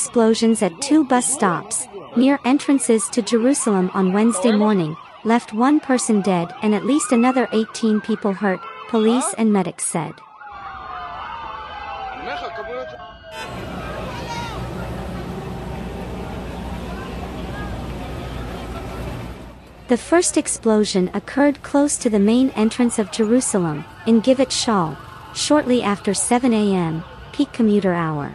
explosions at two bus stops, near entrances to Jerusalem on Wednesday morning, left one person dead and at least another 18 people hurt, police and medics said. The first explosion occurred close to the main entrance of Jerusalem, in Givat Shaul, shortly after 7 a.m., peak commuter hour.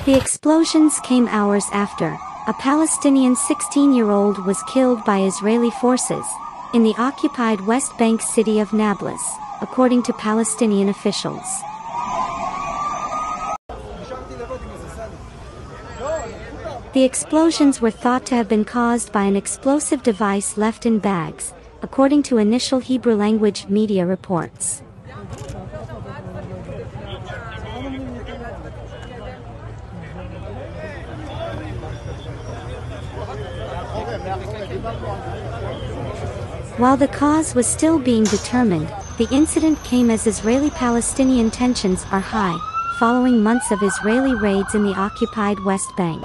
The explosions came hours after a Palestinian 16-year-old was killed by Israeli forces in the occupied West Bank city of Nablus, according to Palestinian officials. The explosions were thought to have been caused by an explosive device left in bags, according to initial Hebrew-language media reports. While the cause was still being determined, the incident came as Israeli-Palestinian tensions are high, following months of Israeli raids in the occupied West Bank.